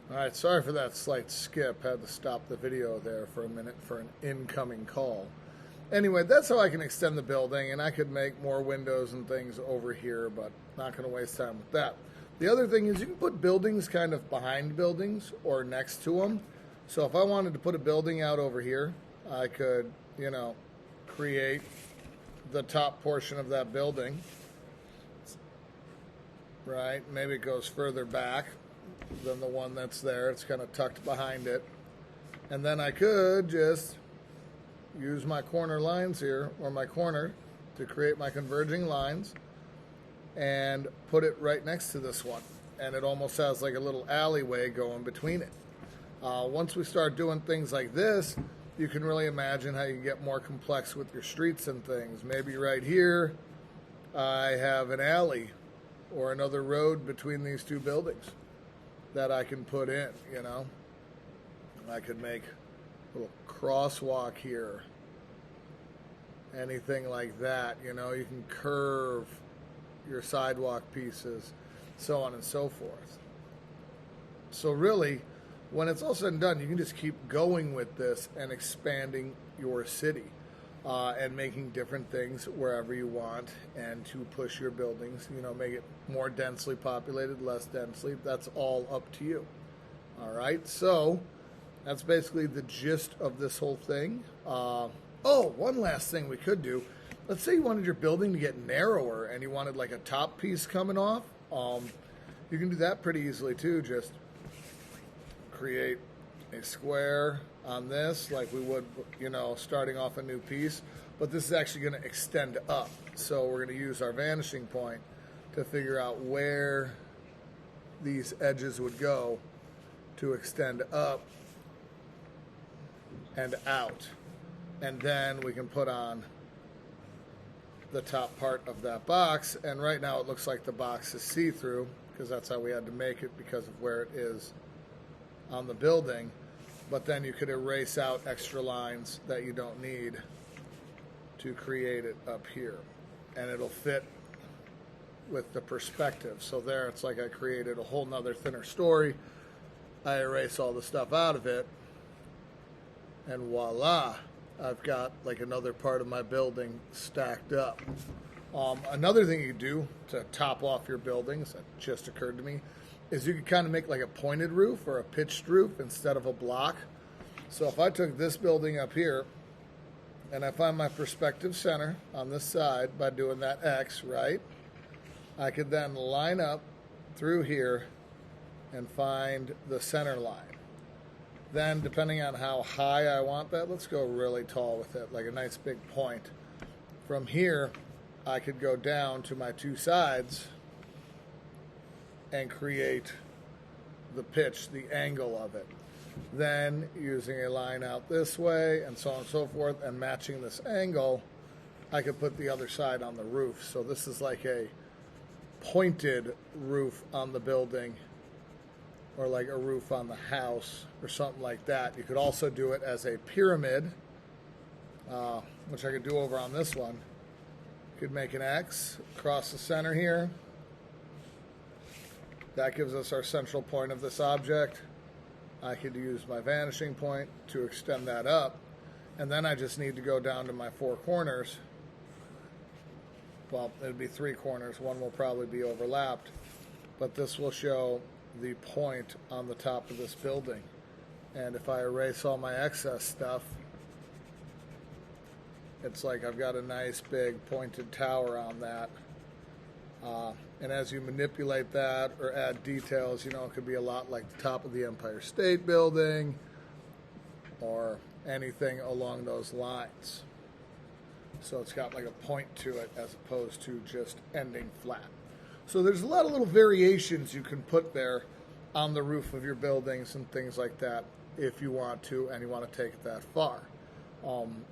Alright, sorry for that slight skip. Had to stop the video there for a minute for an incoming call. Anyway, that's how I can extend the building, and I could make more windows and things over here, but not going to waste time with that. The other thing is you can put buildings kind of behind buildings or next to them. So if I wanted to put a building out over here, I could, create the top portion of that building. Right? Maybe it goes further back than the one that's there. It's kind of tucked behind it. And then I could just use my corner lines here, or my corner, to create my converging lines and put it right next to this one. And it almost has like a little alleyway going between it. Once we start doing things like this, you can really imagine how you get more complex with your streets and things. Maybe right here, I have an alley or another road between these two buildings that I can put in, I could make a little crosswalk here, anything like that, you can curve your sidewalk pieces, so on and so forth. So really, when it's all said and done, you can just keep going with this and expanding your city and making different things wherever you want, and to push your buildings, make it more densely populated, less densely. That's all up to you. All right, so that's basically the gist of this whole thing. One last thing we could do. Let's say you wanted your building to get narrower and you wanted like a top piece coming off. You can do that pretty easily too. Just create a square on this like we would, starting off a new piece. But this is actually going to extend up. So we're going to use our vanishing point to figure out where these edges would go to extend up and out. And then we can put on the top part of that box. And right now it looks like the box is see-through because that's how we had to make it because of where it is on the building. But then you could erase out extra lines that you don't need to create it up here. And it'll fit with the perspective. So there, it's like I created a whole nother thinner story. I erase all the stuff out of it, and voila, I've got like another part of my building stacked up. Another thing you do to top off your buildings, that just occurred to me, is you could kind of make like a pointed roof or a pitched roof instead of a block. So if I took this building up here and I find my perspective center on this side by doing that X, right? I could then line up through here and find the center line. Then, depending on how high I want that, let's go really tall with it, like a nice big point. From here, I could go down to my two sides and create the pitch, the angle of it. Then, using a line out this way, and so on and so forth, and matching this angle, I could put the other side on the roof. So this is like a pointed roof on the building, or like a roof on the house, or something like that. You could also do it as a pyramid, which I could do over on this one. Could make an X across the center here. That gives us our central point of this object. I could use my vanishing point to extend that up. And then I just need to go down to my four corners. Well, it'd be three corners. One will probably be overlapped. But this will show the point on the top of this building. And if I erase all my excess stuff, it's like I've got a nice big pointed tower on that. And as you manipulate that or add details, it could be a lot like the top of the Empire State Building or anything along those lines. So it's got like a point to it as opposed to just ending flat. So there's a lot of little variations you can put there on the roof of your buildings and things like that if you want to and you want to take it that far.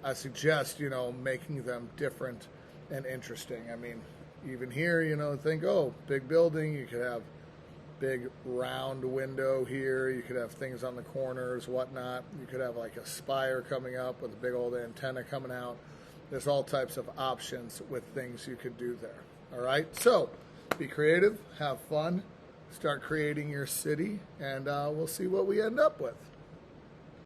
I suggest, making them different and interesting. I mean, even here, think, big building, you could have big round window here, you could have things on the corners, whatnot. You could have like a spire coming up with a big old antenna coming out. There's all types of options with things you could do there. All right, so be creative, have fun, start creating your city, and we'll see what we end up with.